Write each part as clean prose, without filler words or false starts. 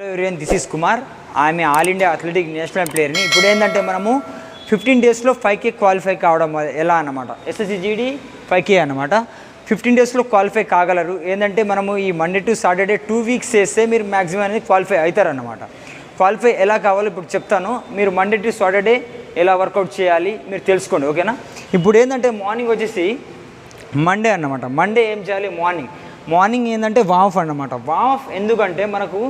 ఎవరియన్ this is Kumar. ఆమె all India athletic national ప్లేయర్ని. ఇప్పుడు ఏంటంటే మనము 15 డేస్లో 5K క్వాలిఫై కావడం ఎలా అన్నమాట. SSGD 5K అనమాట. 15 డేస్లో క్వాలిఫై కాగలరు. ఏంటంటే మనము ఈ మండే టు సాటర్డే 2 వీక్స్ చేస్తే మీరు మ్యాక్సిమం అనేది క్వాలిఫై అవుతారన్నమాట. క్వాలిఫై ఎలా కావాలో ఇప్పుడు చెప్తాను. మీరు మండే టు సాటర్డే ఎలా వర్కౌట్ చేయాలి మీరు తెలుసుకోండి, ఓకేనా. ఇప్పుడు ఏంటంటే మార్నింగ్ వచ్చేసి మండే అన్నమాట. మండే ఏం చేయాలి, మార్నింగ్ ఏంటంటే వామప్ అన్నమాట. వామప్ ఎందుకంటే మనకు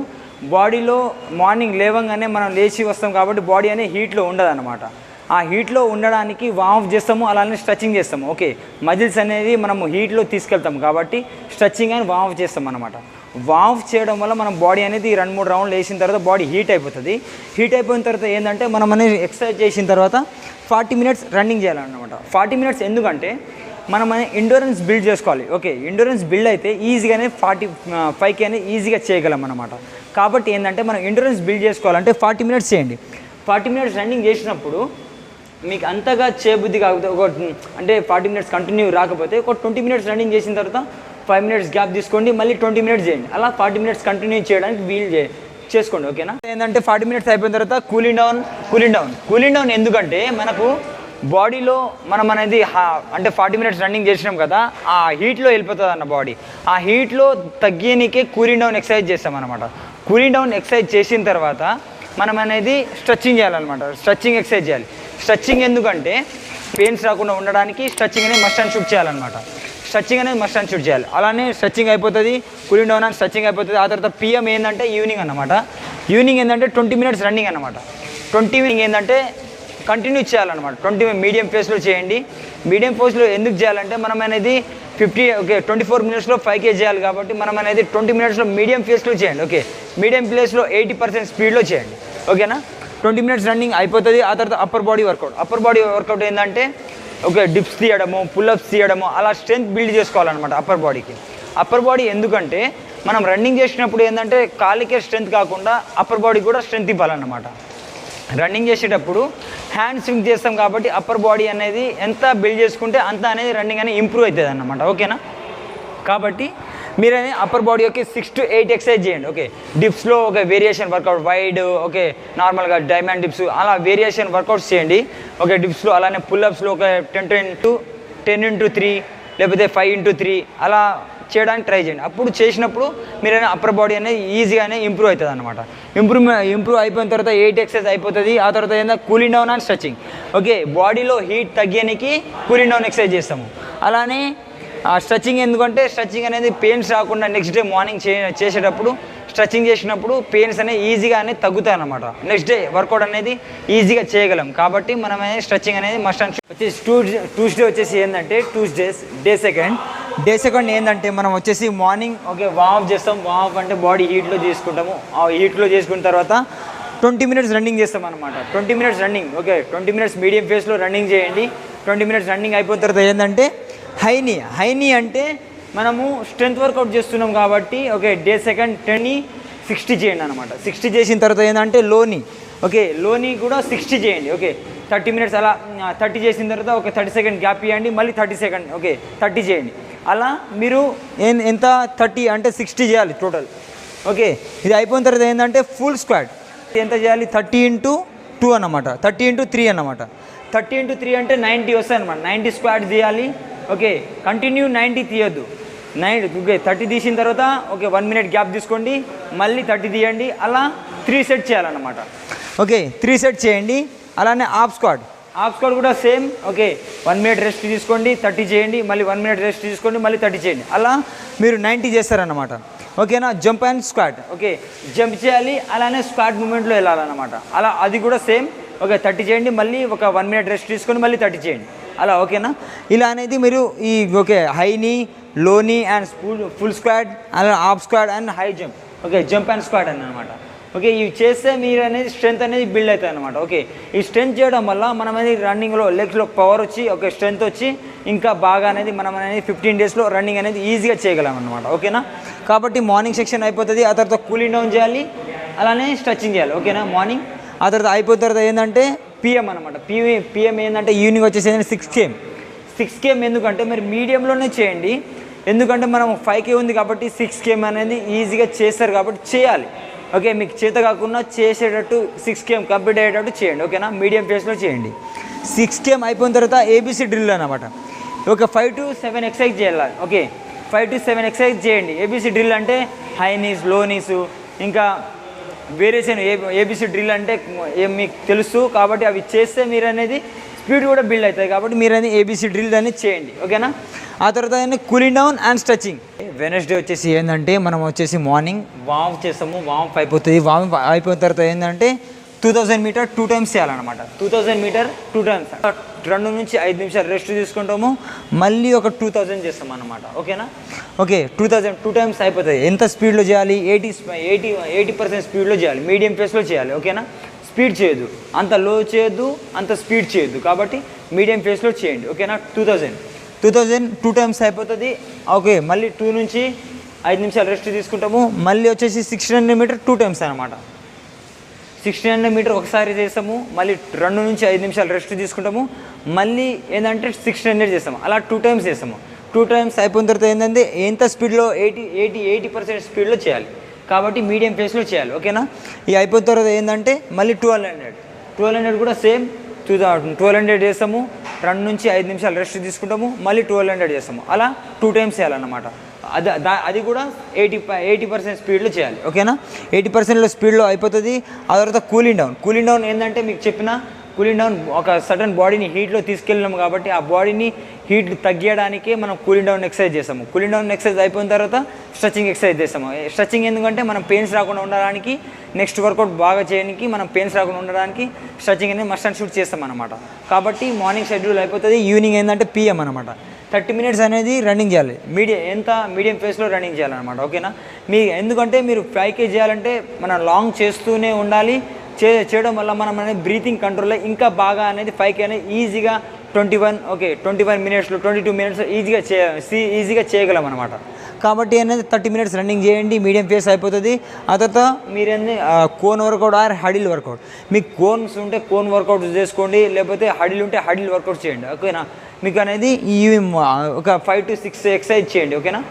బాడీలో మార్నింగ్ లేవంగానే మనం లేచి వస్తాం కాబట్టి బాడీ అనేది హీట్లో ఉండదన్నమాట. ఆ హీట్లో ఉండడానికి వామప్ చేస్తాము, అలానే స్ట్రెచ్చింగ్ చేస్తాము. ఓకే, మజిల్స్ అనేది మనము హీట్లో తీసుకెళ్తాము కాబట్టి స్ట్రెచ్చింగ్ అని వామప్ చేస్తాం అనమాట. వామప్ చేయడం వల్ల మనం బాడీ అనేది 2-3 రౌండ్లు వేసిన తర్వాత బాడీ హీట్ అయిపోతుంది. హీట్ అయిపోయిన తర్వాత ఏంటంటే మనం అనేది ఎక్సర్సైజ్ చేసిన తర్వాత 40 మినిట్స్ రన్నింగ్ చేయాలన్నమాట. 40 మినిట్స్ ఎందుకంటే మనం ఎండ్యూరెన్స్ బిల్డ్ చేసుకోవాలి. ఓకే, ఎండ్యూరెన్స్ బిల్డ్ అయితే ఈజీగానే 45K అనేది ఈజీగా చేయగలం అన్నమాట. కాబట్టి ఏంటంటే మనం ఎండ్యూరెన్స్ బిల్డ్ చేసుకోవాలంటే 40 మినిట్స్ చేయండి. 40 మినిట్స్ రన్నింగ్ చేసినప్పుడు మీకు అంతగా చేయబుద్ధి కాకపోతే అంటే 40 మినిట్స్ కంటిన్యూ రాకపోతే ఒక 20 మినిట్స్ రన్నింగ్ చేసిన తర్వాత 5 మినిట్స్ గ్యాప్ తీసుకోండి, మళ్ళీ 20 మినిట్స్ చేయండి. అలా 40 మినిట్స్ కంటిన్యూ చేయడానికి చేసుకోండి, ఓకేనా. ఏంటంటే 40 మినిట్స్ అయిపోయిన తర్వాత కూలింగ్ డౌన్ ఎందుకంటే మనకు బాడీలో మనం అనేది అంటే 40 మినిట్స్ రన్నింగ్ చేసినాం కదా, ఆ హీట్లో వెళ్ళిపోతుంది అన్న బాడీ. ఆ హీట్లో తగ్గేనికే కూలింగ్ డౌన్ ఎక్సర్సైజ్ చేస్తాం అనమాట. కూలింగ్ డౌన్ ఎక్సర్సైజ్ చేసిన తర్వాత మనం అనేది స్ట్రెచ్చింగ్ చేయాలన్నమాట. స్ట్రెచ్చింగ్ ఎక్సర్సైజ్ చేయాలి. స్ట్రెచ్చింగ్ ఎందుకంటే పెయిన్స్ రాకుండా ఉండడానికి స్ట్రెచ్చింగ్ అనేది మస్ట్ అండ్ షుడ్ చేయాలన్నమాట. స్ట్రెచ్చింగ్ అనేది మస్ట్ అండ్ షుడ్ చేయాలి. అలానే స్ట్రెచ్చింగ్ అయిపోతుంది, కూలింగ్ డౌన్ అని స్ట్రెచ్చింగ్ అయిపోతుంది. ఆ తర్వాత PM ఏంటంటే ఈవినింగ్ అన్నమాట. ఈవినింగ్ ఏంటంటే 20 మినిట్స్ రన్నింగ్ అనమాట. 20 ఏంటంటే కంటిన్యూ చేయాలన్నమాట. 20 మీడియం ఫేస్లో చేయండి. మీడియం ఫేస్లో ఎందుకు చేయాలంటే మనం అనేది 24 మినిట్స్లో 5K చేయాలి కాబట్టి మనం అనేది 20 మినిట్స్లో మీడియం ఫేస్లో చేయండి. ఓకే, మీడియం ఫేస్లో 80% స్పీడ్లో చేయండి, ఓకేనా. 20 మినిట్స్ రన్నింగ్ అయిపోతుంది. ఆ తర్వాత అప్పర్ బాడీ వర్కౌట్ ఏంటంటే ఓకే, డిప్స్ తీయడము, పుల్అప్స్ తీయడము, అలా స్ట్రెంత్ బిల్డ్ చేసుకోవాలన్నమాట అప్పర్ బాడీకి. అప్పర్ బాడీ ఎందుకంటే మనం రన్నింగ్ చేసినప్పుడు ఏంటంటే కాలికే స్ట్రెంత్ కాకుండా అప్పర్ బాడీ కూడా స్ట్రెంత్ ఇవ్వాలన్నమాట. రన్నింగ్ చేసేటప్పుడు హ్యాండ్ స్వింగ్ చేస్తాం కాబట్టి అప్పర్ బాడీ అనేది ఎంత బిల్డ్ చేసుకుంటే అంత అనేది రన్నింగ్ అనేది ఇంప్రూవ్ అవుతుంది అన్నమాట, ఓకేనా. కాబట్టి మీరు అనేది అప్పర్ బాడీ 6 to 8 ఎక్సర్సైజ్ చేయండి. ఓకే, డిప్స్లో ఒక వేరియేషన్ వర్కౌట్, వైడ్, ఓకే, నార్మల్గా డైమండ్ డిప్స్, అలా వేరియేషన్ వర్కౌట్స్ చేయండి. ఓకే, డిప్స్లో అలానే పుల్అప్స్లో ఒక 10x3 లేకపోతే 5x3 అలా చేయడానికి ట్రై చేయండి. అప్పుడు చేసినప్పుడు మీరైనా అప్పర్ బాడీ అనేది ఈజీగానే ఇంప్రూవ్ అవుతుంది అనమాట. ఇంప్రూవ్ అయిపోయిన తర్వాత 8 ఎక్సర్సైజ్ అయిపోతుంది. ఆ తర్వాత ఏంటంటే cooling down and stretching. Okay, బాడీలో హీట్ తగ్గడానికి కూలింగ్ డౌన్ ఎక్సర్సైజ్ చేస్తాము. అలానే స్ట్రెచ్చింగ్ ఎందుకంటే స్ట్రెచ్చింగ్ అనేది పెయిన్స్ రాకుండా నెక్స్ట్ డే మార్నింగ్ చేసేటప్పుడు స్ట్రెచ్చింగ్ చేసినప్పుడు పెయిన్స్ అనేది ఈజీగా అనేది తగ్గుతాయి అనమాట. నెక్స్ట్ డే వర్కౌట్ అనేది ఈజీగా చేయగలం. కాబట్టి మనం అనేది స్ట్రెచ్చింగ్ అనేది మస్ట్ అండ్ వచ్చేసి ట్యూస్డే వచ్చేసి ఏంటంటే డే సెకండ్ ఏంటంటే మనం వచ్చేసి మార్నింగ్ ఓకే వామప్ చేస్తాం. వామప్ అంటే బాడీ హీట్లో చేసుకుంటాము. ఆ హీట్లో చేసుకున్న తర్వాత 20 మినిట్స్ రన్నింగ్ చేస్తాం అనమాట. 20 minutes running, okay, 20 minutes medium ఫేస్లో రన్నింగ్ చేయండి. 20 మినిట్స్ రన్నింగ్ అయిపోయిన తర్వాత ఏంటంటే హైనీ అంటే మనము స్ట్రెంత్ వర్కౌట్ చేస్తున్నాం కాబట్టి ఓకే డే సెకండ్ 60 చేయండి అనమాట. 60 చేసిన తర్వాత ఏంటంటే లోని కూడా 60 చేయండి. ఓకే, 30 మినిట్స్ అలా 30 చేసిన తర్వాత ఒక 30 సెకండ్ గ్యాప్ ఇవ్వండి, మళ్ళీ 30 సెకండ్ ఓకే 30 చేయండి. అలా మీరు ఎంత 30 అంటే 60 చేయాలి టోటల్. ఓకే, ఇది అయిపోయిన తర్వాత ఏంటంటే ఫుల్ స్క్వాడ్ ఎంత చేయాలి 30x2 అన్నమాట. 30x3 అన్నమాట. 30x3 అంటే 90 వస్తాయి అనమాట. 90 స్క్వాడ్ చేయాలి. ఓకే, కంటిన్యూ 90 తీయొద్దు. 30 తీసిన తర్వాత ఓకే 1 మినిట్ గ్యాప్ తీసుకోండి, మళ్ళీ 30 తీయండి. అలా 3 సెట్ చేయాలన్నమాట. ఓకే, 3 సెట్ చేయండి. అలానే హాఫ్ స్క్వాడ్ కూడా సేమ్. ఓకే, 1 మినిట్ రెస్ట్ తీసుకోండి, 30 చేయండి, మళ్ళీ 1 మినిట్ రెస్ట్ తీసుకోండి, మళ్ళీ 30 చేయండి. అలా మీరు 90 చేస్తారన్నమాట, ఓకేనా. Jump and squad, okay, jump చేయాలి, అలానే స్క్వాడ్ మూమెంట్లో వెళ్ళాలన్నమాట. అలా అది కూడా సేమ్. ఓకే, 30 చేయండి, మళ్ళీ ఒక 1 మినిట్ రెస్ట్ తీసుకొని మళ్ళీ 30 చేయండి. అలా ఓకేనా. ఇలా అనేది మీరు ఈ ఓకే హైని, లోని అండ్ ఫుల్ స్క్వాడ్, అలా half squad and high jump, okay, jump and squad అన్నమాట. ఓకే, ఇవి చేస్తే మీరు అనేది స్ట్రెంత్ అనేది బిల్డ్ అవుతుంది అనమాట. ఓకే, ఈ స్ట్రెంత్ చేయడం వల్ల మనం అనేది రన్నింగ్లో లెగ్స్లో పవర్ వచ్చి ఓకే స్ట్రెంత్ వచ్చి ఇంకా బాగా అనేది మనం అనేది 15 డేస్లో రన్నింగ్ అనేది ఈజీగా చేయగలం అనమాట, ఓకేనా. కాబట్టి మార్నింగ్ సెక్షన్ అయిపోతుంది. ఆ తర్వాత కూలింగ్ డౌన్ చేయాలి, అలానే స్ట్రెచ్చింగ్ చేయాలి, ఓకేనా, మార్నింగ్. ఆ తర్వాత అయిపోయిన తర్వాత ఏంటంటే PM అనమాట. PM ఏంటంటే ఈవినింగ్ వచ్చేసి 6 km ఎందుకంటే మీరు మీడియంలోనే చేయండి. ఎందుకంటే మనం 5K ఉంది కాబట్టి 6 km అనేది ఈజీగా చేస్తారు కాబట్టి చేయాలి. ఓకే, మీకు చేత కాకుండా చేసేటట్టు 6 km కంప్లీట్ అయ్యేటట్టు చేయండి. ఓకేనా, మీడియం ఫేస్లో చేయండి. 6 km అయిపోయిన తర్వాత ఏబీసీ డ్రిల్ అనమాట. ఒక 5 to 7 ఎక్సర్సైజ్ చేయాలి. ఓకే, 5 to 7 ఎక్సర్సైజ్ చేయండి. ఏబీసీ డ్రిల్ అంటే హై నీస్, లో నీస్, ఇంకా వేరియేషన్. ఏబీసీ డ్రిల్ అంటే మీకు తెలుసు కాబట్టి అవి చేస్తే మీరు అనేది స్పీడ్ కూడా బిల్డ్ అవుతుంది. కాబట్టి మీరు అనేది ఏబీసీ డ్రిల్ అనేది చేయండి. ఓకేనా, ఆ తర్వాత cooling down and stretching. Wednesday వచ్చేసి ఏంటంటే మనం వచ్చేసి మార్నింగ్ వార్మ్ చేస్తాము. వార్మ్ అయిపోతుంది. వార్మ్ అయిపోయిన తర్వాత ఏంటంటే 2000 మీటర్ 2 times చేయాలన్నమాట. 2000 మీటర్ 2 times 2 నుంచి 5 నిమిషాలు రెస్ట్ తీసుకుంటాము. మళ్ళీ ఒక 2000 చేస్తాం అన్నమాట. ఓకేనా, ఓకే 2000 2 times అయిపోతుంది. ఎంత స్పీడ్లో చేయాలి? 80% స్పీడ్లో చేయాలి. మీడియం పేస్లో చేయాలి. ఓకేనా, స్పీడ్ చేయొద్దు, అంత లో చేయొద్దు, అంత స్పీడ్ చేయొద్దు. కాబట్టి మీడియం పేస్లో చేయండి. ఓకేనా, 2000 2 times అయిపోతుంది. ఓకే, మళ్ళీ 2 నుంచి 5 నిమిషాలు రెస్ట్ తీసుకుంటాము. మళ్ళీ వచ్చేసి 1600 మీటర్ 2 times అనమాట. 1600 మీటర్ ఒకసారి చేస్తాము. మళ్ళీ 2 నుంచి 5 నిమిషాలు రెస్ట్ తీసుకుంటాము. మళ్ళీ ఏంటంటే 1600 చేస్తాము. అలా 2 times చేస్తాము. 2 times అయిపోయిన తర్వాత ఏంటంటే ఎంత స్పీడ్లో 80% స్పీడ్లో చేయాలి. కాబట్టి మీడియం పేస్లో చేయాలి. ఓకేనా, ఈ అయిపోయిన తర్వాత ఏంటంటే మళ్ళీ 1200 కూడా సేమ్ 1200 చేస్తాము. 2 నుంచి 5 నిమిషాలు రెస్ట్ తీసుకుంటాము. మళ్ళీ 1200 చేస్తాము. అలా 2 times చేయాలన్నమాట. అది కూడా 80% స్పీడ్లో చేయాలి. ఓకేనా, 80% స్పీడ్లో అయిపోతుంది. ఆ తర్వాత కూలింగ్ డౌన్ ఏంటంటే మీకు చెప్పిన కూలింగ్ డౌన్ ఒక సడన్ బాడీని హీట్లో తీసుకెళ్ళినాము కాబట్టి ఆ బాడీని హీట్ తగ్గించడానికే మనం కూలింగ్ డౌన్ ఎక్సర్సైజ్ చేస్తాము. కూలింగ్ డౌన్ ఎక్సర్సైజ్ అయిపోయిన తర్వాత స్ట్రెచింగ్ ఎక్సర్సైజ్ చేస్తాము. స్ట్రెచింగ్ ఎందుకంటే మనం పెయిన్స్ రాకుండా ఉండడానికి, నెక్స్ట్ వర్కౌట్ బాగా చేయడానికి, మనం పెయిన్స్ రాకుండా ఉండడానికి స్ట్రెచింగ్ అనేది మస్ట్ అండ్ షూట్ చేస్తాం అనమాట. కాబట్టి మార్నింగ్ షెడ్యూల్ అయిపోతుంది. ఈవినింగ్ ఏంటంటే PM అనమాట. 30 minutes అనేది రన్నింగ్ చేయాలి. మీడియం ఫేస్లో రన్నింగ్ చేయాలన్నమాట. ఓకేనా, ఎందుకంటే మీరు 5K చేయాలంటే మనం లాంగ్ చేస్తూనే ఉండాలి. చేయడం వల్ల మనం అనేది బ్రీతింగ్ కంట్రోల్లో ఇంకా బాగా అనేది 5K అనేది ఈజీగా 21 minutesలో 22 minutes ఈజీగా చేయగలం అనమాట. కాబట్టి అనేది 30 minutes రన్నింగ్ చేయండి. మీడియం ఫేస్ అయిపోతుంది. ఆ తర్వాత మీరేంది cone workout or hurdle workout. మీకు కోన్స్ ఉంటే కోన్ వర్కౌట్ చేసుకోండి, లేకపోతే హడిల్ ఉంటే హడిల్ వర్కౌట్ చేయండి. ఓకేనా, మీకు అనేది ఈ ఒక 5 to 6 ఎక్సర్సైజ్ చేయండి. ఓకేనా,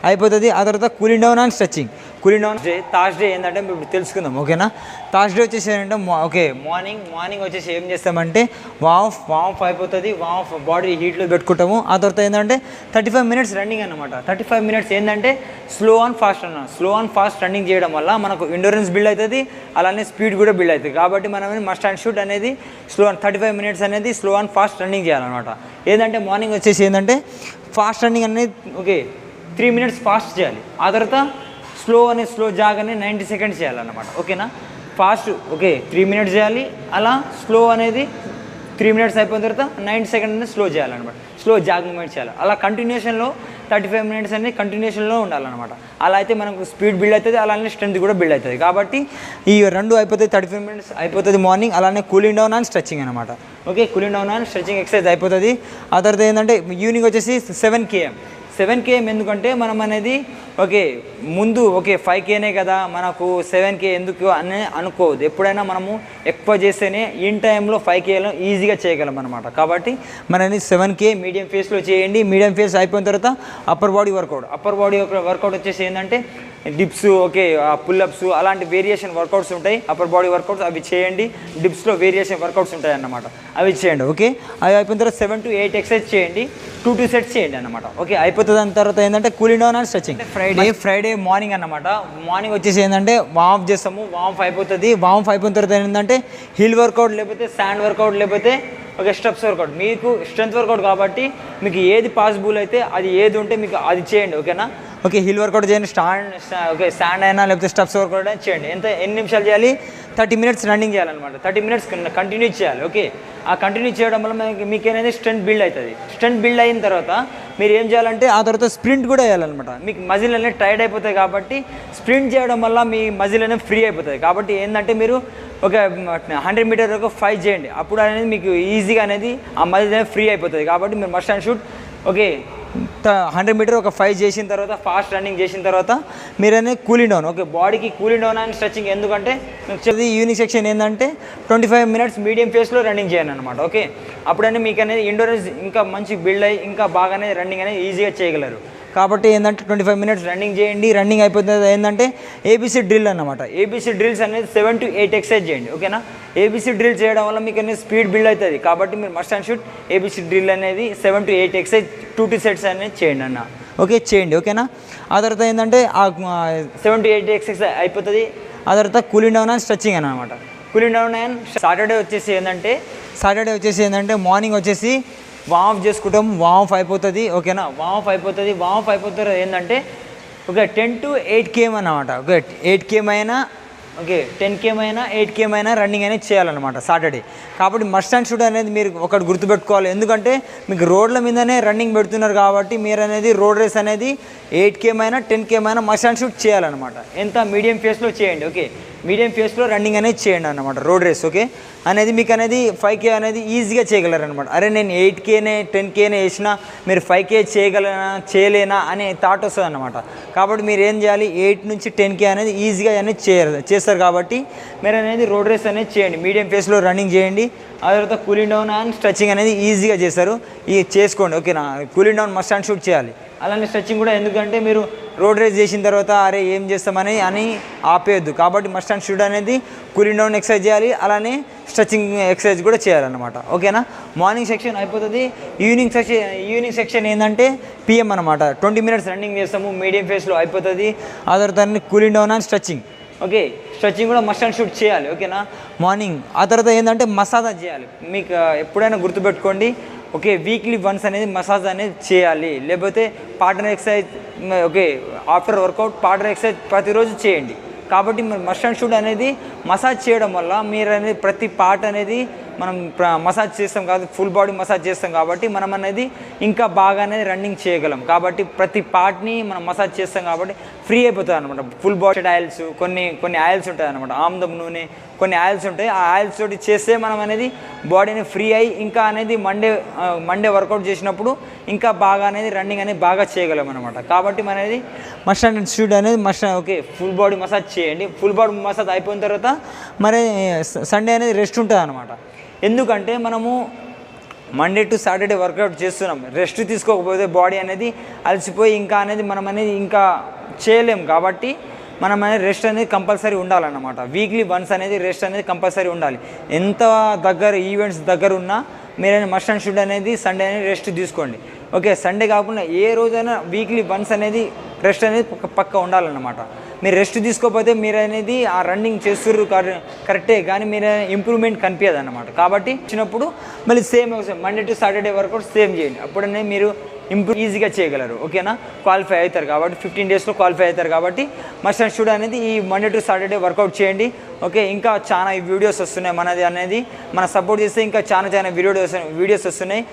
అయిపోతుంది. ఆ తర్వాత cooling down and stretching. Cooling down Thursday ఏంటంటే ఇప్పుడు తెలుసుకుందాం. ఓకేనా, థర్స్డే వచ్చేసి ఏంటంటే ఓకే మార్నింగ్ వచ్చేసి ఏం చేస్తామంటే వామ్ అయిపోతుంది. వామ్ బాడీ హీట్లో పెట్టుకుంటాము. ఆ తర్వాత ఏంటంటే 35 minutes రన్నింగ్ అనమాట. 35 minutes ఏంటంటే స్లో అండ్ ఫాస్ట్ రన్నింగ్ చేయడం వల్ల మనకు ఎండ్యూరెన్స్ బిల్డ్ అవుతుంది, అలానే స్పీడ్ కూడా బిల్డ్ అవుతుంది. కాబట్టి మనం మస్ట్ అండ్ షూట్ అనేది 35 minutes అనేది స్లో అండ్ ఫాస్ట్ రన్నింగ్ చేయాలన్నమాట. ఏంటంటే మార్నింగ్ వచ్చేసి ఏంటంటే ఫాస్ట్ రన్నింగ్ అనేది 3 minutes ఫాస్ట్ చేయాలి. ఆ తర్వాత స్లో జాగ్ అనేది 90 seconds చేయాలన్నమాట. ఓకేనా, ఫాస్ట్ 3 minutes చేయాలి. అలా స్లో అనేది 3 minutes అయిపోయిన తర్వాత 90 seconds అనేది స్లో చేయాలన్నమాట. స్లో జాగ్ మూమెంట్ చేయాలి. అలా కంటిన్యూషన్లో 35 minutes అనేది కంటిన్యూషన్లో ఉండాలన్నమాట. అలా అయితే మనకు స్పీడ్ బిల్డ్ అవుతుంది, అలానే స్ట్రెంత్ కూడా బిల్డ్ అవుతుంది. కాబట్టి ఈ 2 అయిపోతుంది. 35 minutes అయిపోతుంది మార్నింగ్. అలానే కూలింగ్ డౌన్ అండ్ స్ట్రెచింగ్ అనమాట. Okay, cooling down and stretching exercise అయిపోతుంది. ఆ తర్వాత ఏంటంటే ఈవినింగ్ వచ్చేసి 7 km ఎందుకంటే మనం అనేది ముందు 5Kనే కదా మనకు 7K ఎందుకు అని అనుకోవద్దు. ఎప్పుడైనా మనము ఎక్కువ చేస్తేనే ఇన్ టైంలో 5Kలో ఈజీగా చేయగలం అనమాట. కాబట్టి మనని 7K మీడియం ఫేస్లో చేయండి. మీడియం ఫేస్ అయిపోయిన తర్వాత అప్పర్ బాడీ వర్కౌట్ వచ్చేసి ఏంటంటే డిప్స్ పుల్అప్స్ అలాంటి వేరియేషన్ వర్కౌట్స్ ఉంటాయి. అప్పర్ బాడీ వర్కౌట్స్ అవి చేయండి. డిప్స్లో వేరియేషన్ వర్కౌట్స్ ఉంటాయి అన్నమాట, అవి చేయండి. ఓకే, అవి అయిపోయిన తర్వాత 7 to 8 ఎక్సర్సైజ్ చేయండి. 2 sets చేయండి అన్నమాట. ఓకే, అయిపోతుంది. దాని తర్వాత ఏంటంటే cooling down and stretching. Friday morning అన్నమాట. మార్నింగ్ వచ్చేసి ఏంటంటే వామ్ చేస్తాము. వామ్ అయిపోతుంది. వామ్ అయిపోయిన తర్వాత ఏంటంటే హిల్ వర్కౌట్, లేకపోతే శాండ్ వర్కౌట్, లేకపోతే స్టెప్స్ వర్కౌట్. మీకు స్ట్రెంత్ వర్కౌట్ కాబట్టి మీకు ఏది పాసిబుల్ అయితే అది ఏది ఉంటే మీకు అది చేయండి. ఓకేనా, హిల్ వర్కౌట్ చేయండి. శాండ్ అయినా లేకపోతే స్టెప్స్ వర్కౌట్ అయినా చేయండి. ఎన్ని నిమిషాలు చేయాలి? 30 minutes రన్నింగ్ చేయాలన్నమాట. 30 minutes కంటిన్యూ చేయాలి. ఓకే, ఆ కంటిన్యూ చేయడం వల్ల మీకు అనేది స్ట్రెంత్ బిల్డ్ అవుతుంది. స్ట్రెంత్ బిల్డ్ అయిన తర్వాత మీరు ఏం చేయాలంటే ఆ తర్వాత స్ప్రింట్ కూడా వేయాలన్నమాట. మీకు మజిల్ అనేది టైర్డ్ అయిపోతాయి కాబట్టి స్ప్రింట్ చేయడం వల్ల మీ మజిల్ అనేది ఫ్రీ అయిపోతుంది. కాబట్టి ఏంటంటే మీరు 100 meter 5 చేయండి. అప్పుడు అనేది మీకు ఈజీగా అనేది ఆ మజిల్ అనేది ఫ్రీ అయిపోతుంది. కాబట్టి మీరు మస్ట్ అండ్ షూట్ 100 meter 5 చేసిన తర్వాత ఫాస్ట్ రన్నింగ్ చేసిన తర్వాత మీరు అనేది కూలింగ్ డౌన్. బాడీకి కూలింగ్ డౌన్ అండ్ స్ట్రెచింగ్. ఎందుకంటే మీకు ఈవినింగ్ సెక్షన్ ఏంటంటే 25 minutes మీడియం ఫేస్లో రన్నింగ్ చేయండి అనమాట. ఓకే, అప్పుడనే మీకు అనేది ఎండ్యూరెన్స్ ఇంకా మంచి బిల్డ్ అయ్యి ఇంకా బాగానే రన్నింగ్ అనేది ఈజీగా చేయగలరు. కాబట్టి ఏంటంటే 25 మినిట్స్ రన్నింగ్ చేయండి. రన్నింగ్ అయిపోతుంది ఏంటంటే ఏబీసీ డ్రిల్ అన్నమాట. ఏబీసీ డ్రిల్స్ అనేది 7 to 8 ఎక్సర్సైజ్ చేయండి. ఓకేనా, ఏబీసీ డ్రిల్ చేయడం వల్ల మీకు అనేది స్పీడ్ బిల్డ్ అవుతుంది. కాబట్టి మీరు must and should ABC drill అనేది 7 to 8 ఎక్సర్సైజ్ 2 సెట్స్ అనేది చేయండి అన్న. ఓకే చేయండి. ఓకేనా, ఆ తర్వాత ఏంటంటే 7 to 8 ఎక్సర్సైజ్ అయిపోతుంది. ఆ తర్వాత కూలింగ్ డౌన్ అండ్ స్ట్రెచింగ్ అనమాట. కూలింగ్ డౌన్ అండ్ సాటర్డే వచ్చేసి ఏంటంటే మార్నింగ్ వచ్చేసి వామ్ ఆఫ్ చేసుకుంటాం. వామ్ ఆఫ్ అయిపోతుంది. ఓకేనా, వామ్ ఆఫ్ అయిపోతుంది ఏంటంటే ఓకే 10 to 8 km అన్నమాట. ఓకే 8 km అయినా ఓకే 10 km అయినా 8 km అయినా రన్నింగ్ అనేది చేయాలన్నమాట సాటర్డే. కాబట్టి మస్ట్ అండ్ షుడ్ అనేది మీరు ఒకటి గుర్తుపెట్టుకోవాలి. ఎందుకంటే మీకు రోడ్ల మీదనే రన్నింగ్ పెడుతున్నారు కాబట్టి మీరు అనేది రోడ్ రేస్ అనేది 8 km అయినా 10 km అయినా మస్ట్ అండ్ షుడ్ చేయాలన్నమాట. ఎంత మీడియం ఫేస్లో చేయండి. ఓకే మీడియం ఫేస్లో రన్నింగ్ అనేది చేయండి అన్నమాట రోడ్ రేస్. ఓకే అనేది మీకు అనేది 5K అనేది ఈజీగా చేయగలరు అనమాట. అరే నేను 8Kనే 10Kనే వేసినా మీరు 5K చేయలేనా అనే థాట్ వస్తుంది అన్నమాట. కాబట్టి మీరు ఏం చేయాలి, 8 నుంచి 10K అనేది ఈజీగా అనేది చేస్తారు. కాబట్టి మీరు అనేది రోడ్ రేస్ అనేది చేయండి. మీడియం ఫేస్లో రన్నింగ్ చేయండి. ఆ తర్వాత కూలింగ్ డౌన్ అండ్ స్ట్రెచింగ్ అనేది ఈజీగా చేస్తారు. చేసుకోండి. ఓకేనా, cooling down must and should చేయాలి. అలానే స్ట్రెచింగ్ కూడా, ఎందుకంటే మీరు రోడ్ రేస్ చేసిన తర్వాత అరే ఏం చేస్తామని ఆపేయద్దు. కాబట్టి మస్ట్ అండ్ షుడ్ అనేది కూలింగ్ డౌన్ ఎక్సర్సైజ్ చేయాలి. అలానే స్ట్రెచింగ్ ఎక్సర్సైజ్ కూడా చేయాలన్నమాట. ఓకేనా, మార్నింగ్ సెక్షన్ అయిపోతుంది. ఈవినింగ్ సెక్షన్ ఏంటంటే PM అనమాట. 20 మినిట్స్ రన్నింగ్ చేస్తాము. మీడియం ఫేస్లో అయిపోతుంది. ఆ తర్వాత cooling down and stretching. Okay stretching కూడా మస్ట్ అండ్ షుడ్ చేయాలి. ఓకేనా, మార్నింగ్. ఆ తర్వాత ఏంటంటే మసాజ్ చేయాలి. మీకు ఎప్పుడైనా గుర్తుపెట్టుకోండి. ఓకే వీక్లీ వన్స్ అనేది మసాజ్ అనేది చేయాలి. లేకపోతే partner exercise. Okay after workout partner exercise ప్రతిరోజు చేయండి. కాబట్టి మస్ట్ అండ్ షుడ్ అనేది మసాజ్ చేయడం వల్ల మీరు అనేది ప్రతి పార్ట్ అనేది మనం మసాజ్ చేస్తాం కాబట్టి ఫుల్ బాడీ మసాజ్ చేస్తాం కాబట్టి మనం అనేది ఇంకా బాగానే రన్నింగ్ చేయగలం. కాబట్టి ప్రతి పార్ట్ని మనం మసాజ్ చేస్తాం కాబట్టి ఫ్రీ అయిపోతుంది అనమాట. ఫుల్ బాడీ ఆయిల్స్ కొన్ని ఆయిల్స్ ఉంటాయి అనమాట. ఆముదం నూనె కొన్ని ఆయిల్స్ ఉంటాయి. ఆ ఆయిల్స్ తోటి చేస్తే మనం అనేది బాడీని ఫ్రీ అయ్యి ఇంకా అనేది మండే వర్కౌట్ చేసినప్పుడు ఇంకా బాగా అనేది రన్నింగ్ అనేది బాగా చేయగలం అనమాట. కాబట్టి మన అనేది మస్ట్ అండ్ షుడ్ అనేది ఓకే ఫుల్ బాడీ మసాజ్ చేయండి. ఫుల్ బాడీ మసాజ్ అయిపోయిన తర్వాత మరి సండే అనేది రెస్ట్ ఉంటుంది అనమాట. ఎందుకంటే మనము మండే టు సాటర్డే వర్కౌట్ చేస్తున్నాం. రెస్ట్ తీసుకోకపోతే బాడీ అనేది అలసిపోయి ఇంకా అనేది మనం అనేది ఇంకా చేయలేం. కాబట్టి మనం అనేది రెస్ట్ అనేది కంపల్సరీ ఉండాలన్నమాట. వీక్లీ వన్స్ అనేది రెస్ట్ అనేది కంపల్సరీ ఉండాలి. ఎంత ఈవెంట్స్ దగ్గర ఉన్నా మీరు మస్ట్ అండ్ షుడ్ అనేది సండే అనేది రెస్ట్ తీసుకోండి. ఓకే సండే కాకుండా ఏ రోజైనా వీక్లీ వన్స్ అనేది రెస్ట్ అనేది పక్క ఉండాలన్నమాట. మీరు రెస్ట్ తీసుకోకపోతే మీరు అనేది ఆ రన్నింగ్ చేస్తుర్రు కరెక్టే కానీ మీరు ఇంప్రూవ్మెంట్ కనిపించదు అన్నమాట. కాబట్టి వచ్చినప్పుడు మళ్ళీ same Monday to Saturday workout same చేయండి. అప్పుడనే మీరు ఈజీగా చేయగలరు. ఓకేనా, క్వాలిఫై అవుతారు. కాబట్టి 15 డేస్లో క్వాలిఫై అవుతారు. కాబట్టి మస్ట్ అండ్ షుడ్ అనేది ఈ మండే టు సాటర్డే వర్కౌట్ చేయండి. ఓకే ఇంకా చాలా వీడియోస్ వస్తున్నాయి. మనది అనేది మన సపోర్ట్ చేస్తే ఇంకా చాలా వీడియోస్ వస్తున్నాయి.